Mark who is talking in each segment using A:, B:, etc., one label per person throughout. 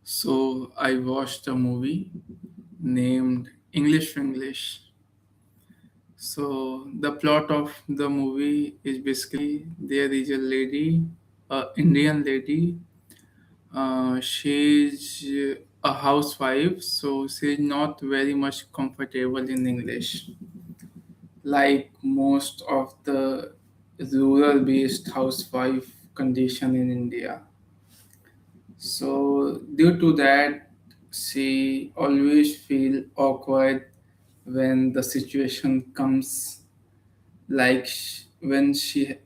A: So I watched a movie named English Vinglish. So the plot of the movie is basically there is a lady, a Indian lady. She's a housewife, so she's not very much comfortable in English, like most of the rural-based housewife condition in India. So due to that, she always feel awkward when the situation comes, like when she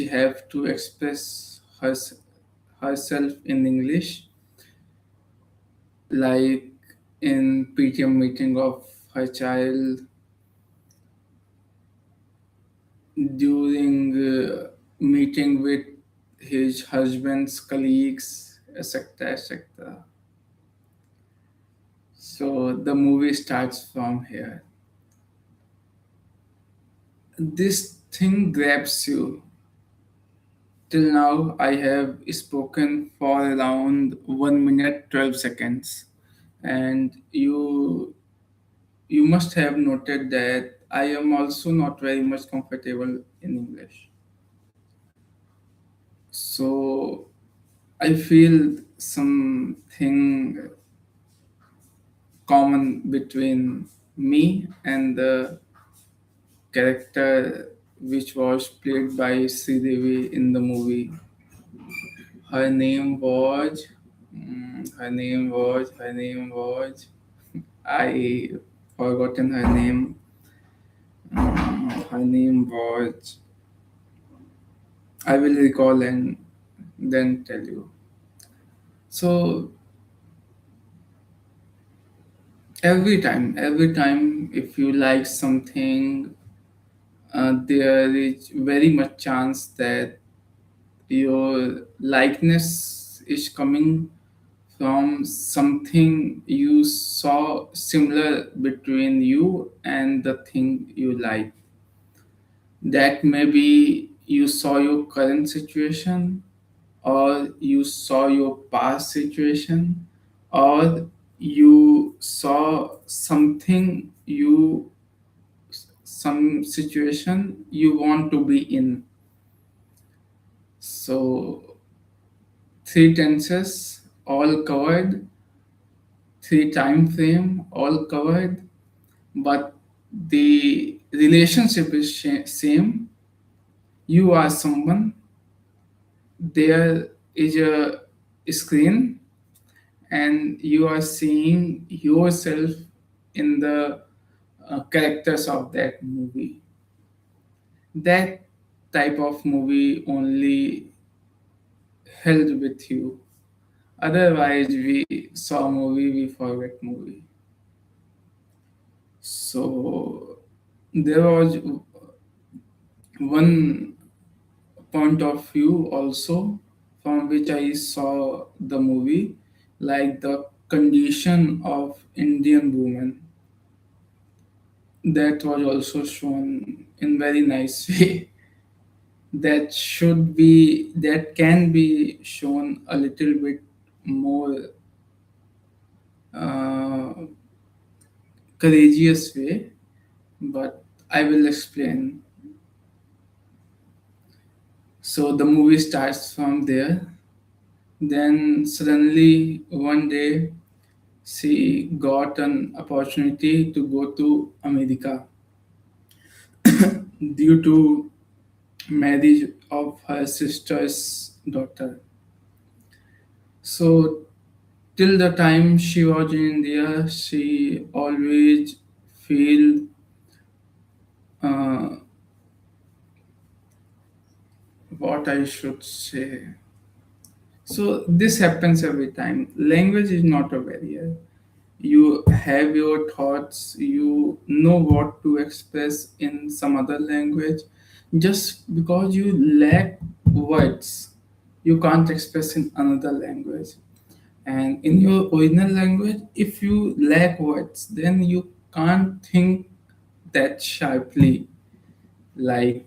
A: have to express herself in English, like in PTM meeting of her child, during meeting with his husband's colleagues, etc., etc. So the movie starts from here. This thing grabs you. Till now, I have spoken for around 1 minute 12 seconds, and you must have noted that I am also not very much comfortable in English. So I feel something common between me and the character which was played by Sridevi in the movie. Her name was. Her name was. I forgotten her name. Her name was. I will recall and then tell you. So every time, if you like something, there is very much chance that your likeness is coming from something you saw similar between you and the thing you like. That maybe you saw your current situation, or you saw your past situation, or you saw some situation you want to be in. So three tenses all covered, three time frame all covered, but the relationship is same. You are someone, there is a screen, and you are seeing yourself in the characters of that movie. That type of movie only held with you. Otherwise, we saw movie, we forget movie. So there was one point of view also from which I saw the movie, like the condition of Indian women. That was also shown in very nice way. That can be shown a little bit more uh, courageous way, but I will explain. So the movie starts from there. Then suddenly one day she got an opportunity to go to America due to marriage of her sister's daughter. So till the time she was in India, she always feel uh, what I should say. So this happens every time. Language is not a barrier. You have your thoughts, you know what to express in some other language. Just because you lack words, you can't express in another language. And in your original language, if you lack words, then you can't think that sharply. Like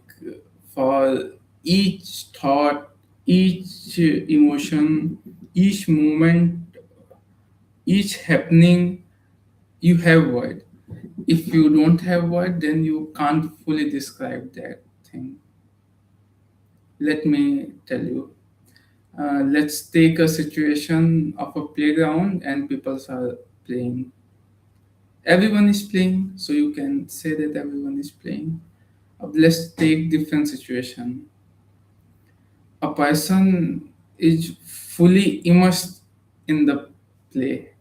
A: for each thought, each emotion, each moment, Each happening you have word. If you don't have word, then you can't fully describe that thing. Let me tell you. Let's take a situation of a playground and people are playing. Everyone is playing, so you can say that everyone is playing. Let's take different situation. A person is fully immersed in the play.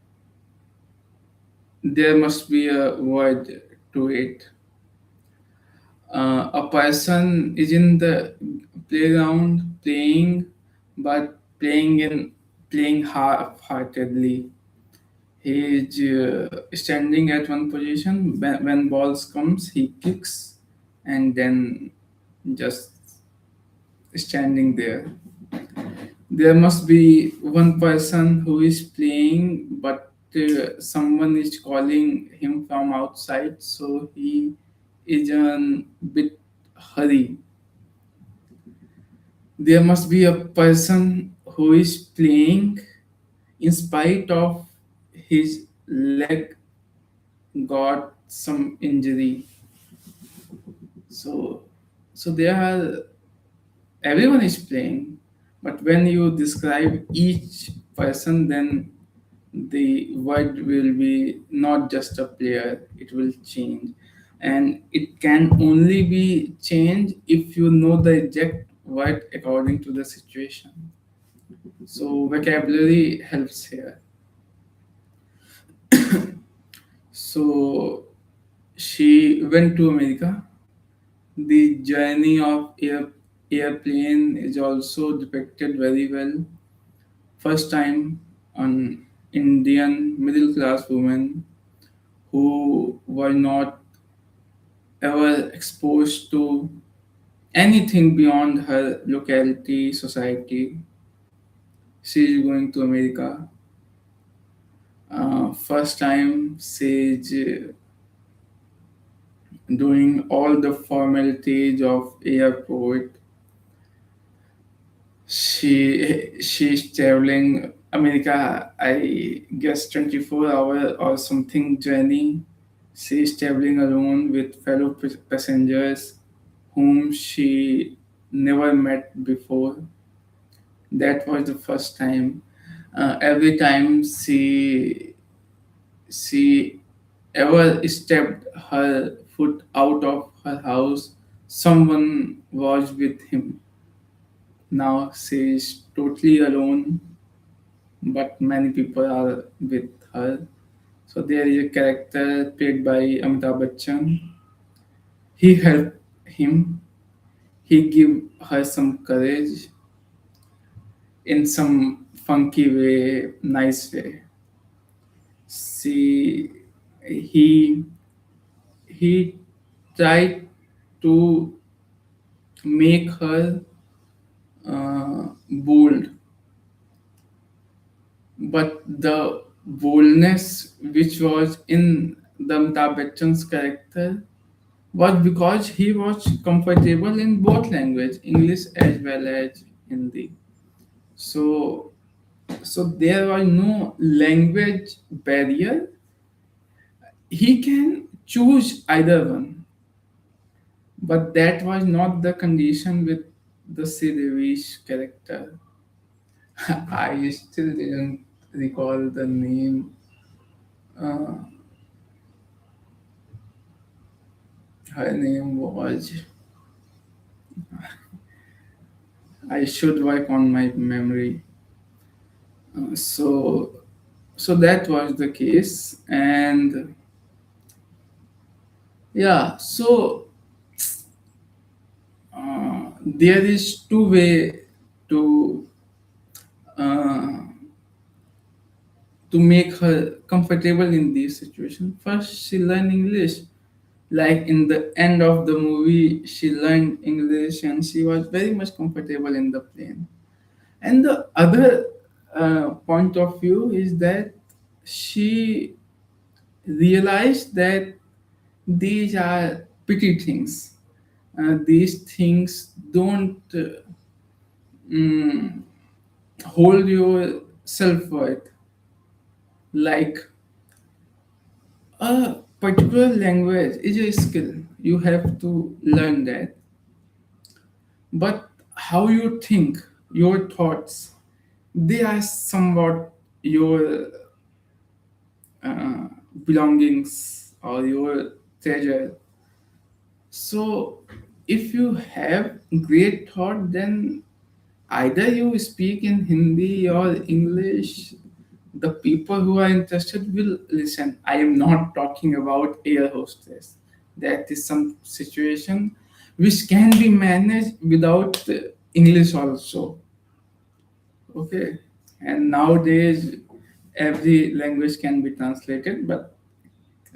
A: There must be a word to it. A person is in the playground playing, but playing half-heartedly. He is standing at one position. When balls comes, he kicks, and then just standing there. There must be one person who is playing, but someone is calling him from outside, so he is a bit hurry. There must be a person who is playing in spite of his leg got some injury. So so there are everyone is playing, but when you describe each person, then the word will be not just a player, it will change. And it can only be changed if you know the exact word according to the situation. So vocabulary helps here. So she went to America. The journey of airplane is also depicted very well. First time an Indian middle class woman who were not ever exposed to anything beyond her locality, society. She is going to America. First time she is doing all the formalities of airport. She's traveling America. I guess 24 hour or something journey. She's traveling alone with fellow passengers whom she never met before. That was the first time. Every time she ever stepped her foot out of her house, someone was with him. Now she is totally alone, but many people are with her. So there is a character played by Amitabh Bachchan. He helped him. He give her some courage in some funky way, nice way. She he he tried to make her bold, but the boldness which was in the Amitabh Bachchan's character was because he was comfortable in both language, English as well as Hindi. So so there was no language barrier. He can choose either one, but that was not the condition with the Sridevi's character. I still didn't recall the name. Uh, Her name was. I should work on my memory. So, so that was the case, and yeah. So there is two way to uh, to make her comfortable in this situation. First, she learned English. Like in the end of the movie, she learned English and she was very much comfortable in the plane. And the other point of view is that she realized that these are petty things. These things don't mm, hold your self worth. Like a particular language is a skill. You have to learn that. But how you think, your thoughts, they are somewhat your uh, belongings or your treasure. So if you have great thought, then either you speak in Hindi or English, the people who are interested will listen. I am not talking about air hostess. That is some situation which can be managed without English also. Okay. And nowadays, every language can be translated, but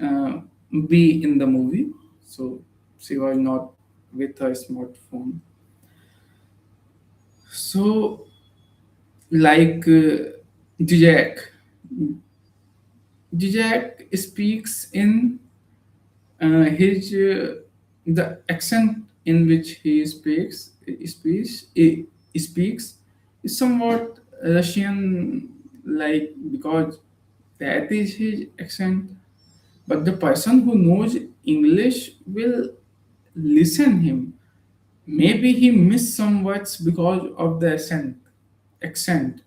A: uh, be in the movie. So she was not with her smartphone. So, like Jack, Jack speaks in his the accent in which he speaks is somewhat Russian like because that is his accent. But the person who knows English will listen him. Maybe he missed some words because of the accent,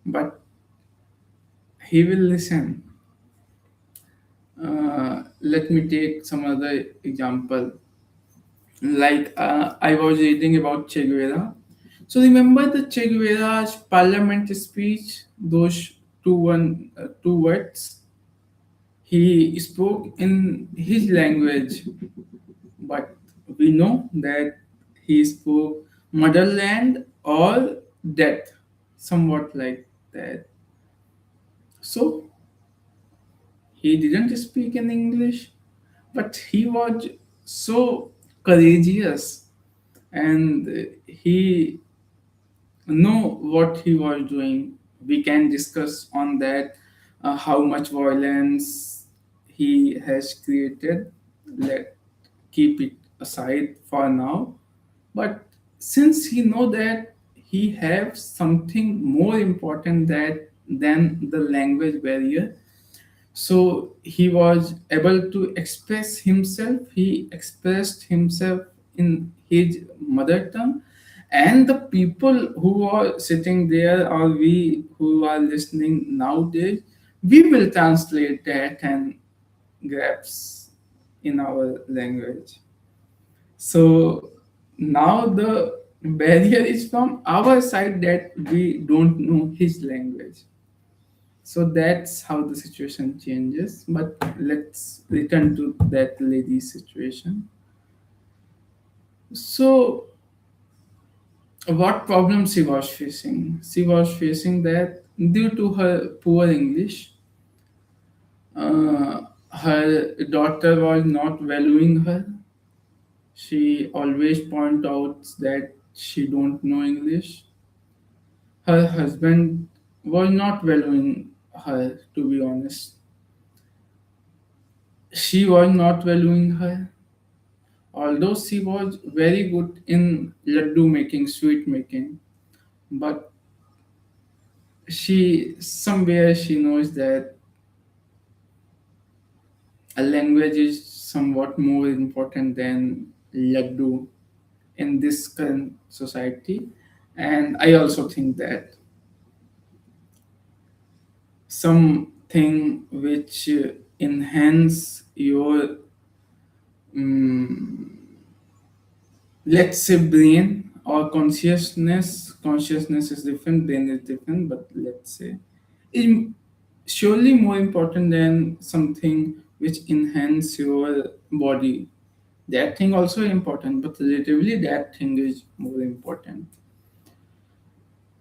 A: but he will listen. Let me take some other example. Like I was reading about Che Guevara. So remember the Che Guevara's parliament speech, those two words. He spoke in his language, but we know that he spoke motherland or death, somewhat like that. So he didn't speak in English, but he was so courageous and he know what he was doing. We can discuss on that how much violence he has created. Let keep it aside for now. But since he know that he have something more important that than the language barrier, so he was able to express himself. He expressed himself in his mother tongue, and the people who are sitting there or we who are listening nowadays, we will translate that and grasp in our language. So now the barrier is from our side that we don't know his language. So that's how the situation changes. But let's return to that lady's situation. So, what problem she was facing? She was facing that due to her poor English, her daughter was not valuing her. She always point out that she don't know English. Her husband was not valuing her, to be honest. She was not valuing her. Although she was very good in laddu making, sweet making, but she somewhere she knows that a language is somewhat more important than laddu in this current society. And I also think that something which enhance your mm, let's say brain or consciousness is different, brain is different, but let's say is surely more important than something which enhance your body. That thing also important, but relatively that thing is more important.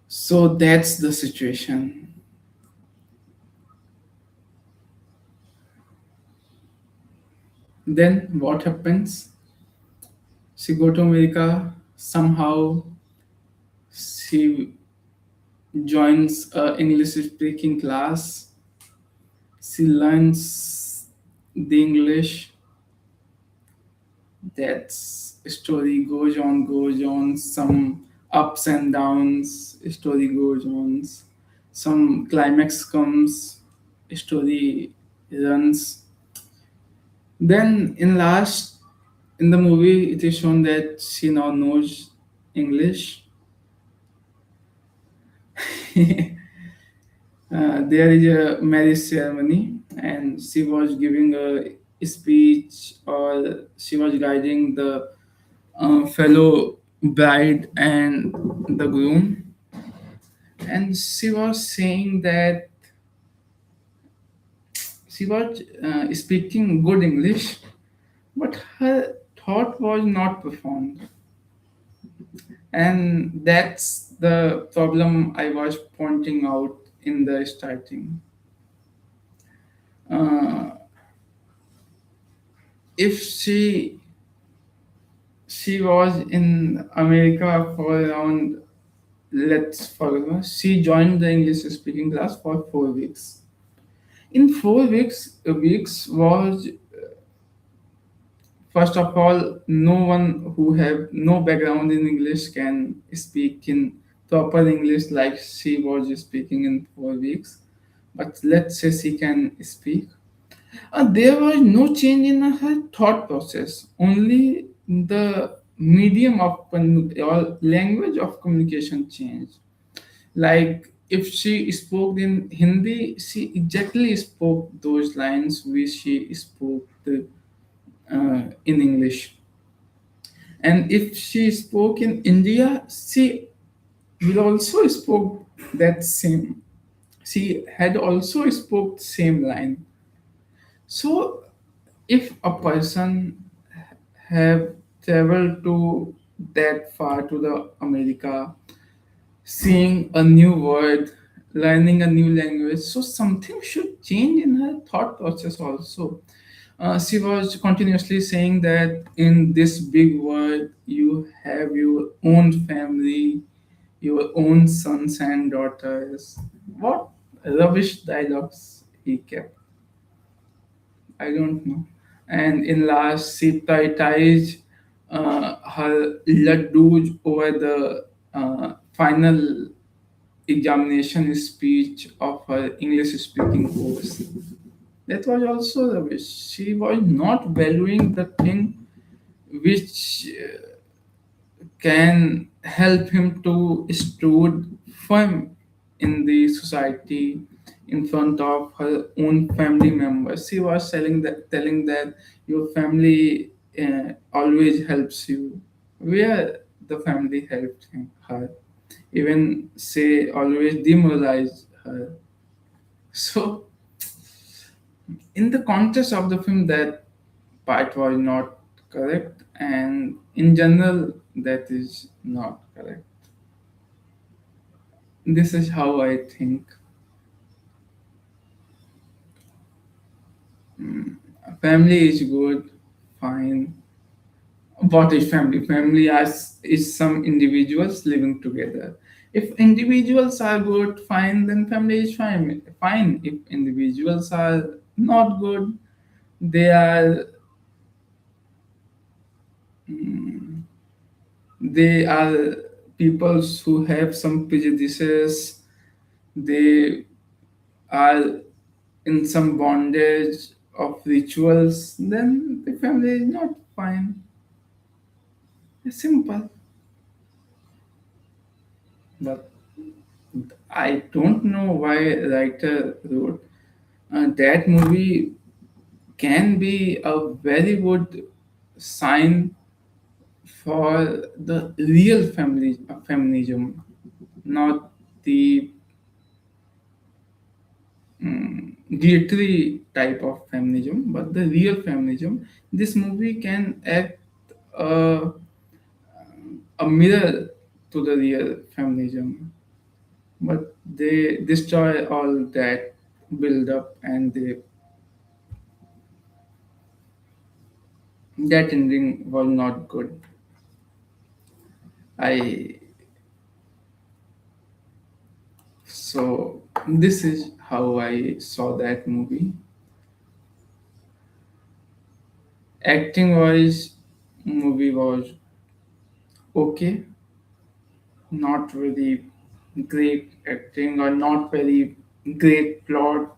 A: So that's the situation. Then what happens? She go to America, somehow she joins a English speaking class. She learns the English. That story goes on. Some ups and downs. Story goes on. Some climax comes. story runs. Then in the movie, it is shown that she now knows English. There is a marriage ceremony, and she was giving a speech, or she was guiding the fellow bride and the groom, and she was saying that she was speaking good English, but her thought was not profound. And that's the problem I was pointing out in the starting. Uh, if she was in America for around, let's forget, she joined the English speaking class for 4 weeks. In 4 weeks was, first of all, no one who have no background in English can speak in proper English like she was speaking in 4 weeks. But let's say she can speak. There was no change in her thought process. Only the medium of or language of communication changed. Like if she spoke in Hindi, she exactly spoke those lines which she spoke in English. And if she spoke in India, she will also spoke that same. She had also spoke same line. So if a person have traveled to that far to the America, seeing a new word, learning a new language, so something should change in her thought process also. She was continuously saying that in this big world, you have your own family, your own sons and daughters. What rubbish dialogues he kept. I don't know. And in last, she ties her laddus over the final examination speech of her English speaking course. That was also rubbish. She was not valuing the thing which can help him to stood firm in the society in front of her own family members. She was telling that your family always helps you. Where the family helped her, even say always demoralized her. So in the context of the film, that part was not correct, and in general, that is not correct. This is how I think. Family is good, fine. What is family? Family as is some individuals living together. If individuals are good, fine, then family is fine. Fine. If individuals are not good, they are they are people who have some prejudices. They are in some bondage of rituals, then the family is not fine. It's simple. But I don't know why writer wrote that movie can be a very good sign for the real family feminism, not the glittery type of feminism, but the real feminism. This movie can act uh, a mirror to the real feminism, but they destroy all that build up, and that ending was not good. I So this is how I saw that movie. Acting wise, movie was okay, not very great acting or not very great plot.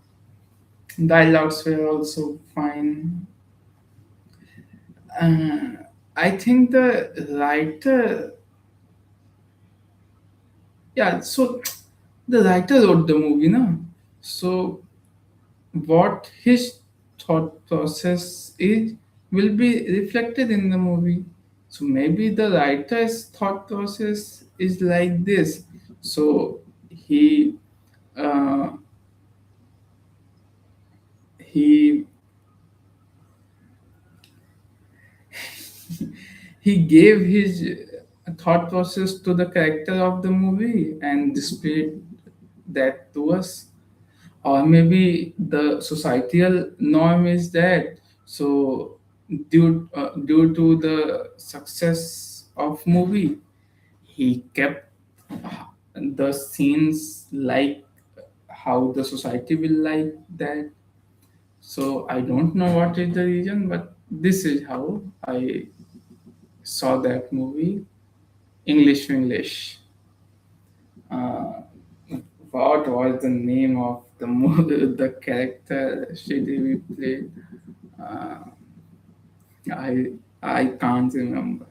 A: Dialogues were also fine. Uh, I think the writer, yeah, so the writer wrote the movie, no? So what his thought process is will be reflected in the movie. So maybe the writer's thought process is like this. So uh, he he gave his thought process to the character of the movie and displayed that to us. Or maybe the societal norm is that, so due to the success of movie, he kept the scenes like how the society will like that. So I don't know what is the reason, but this is how I saw that movie. English Vinglish. Uh, what was the name of the movie, the character Devi played? Uh, I can't remember.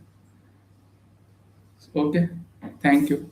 A: Okay, thank you.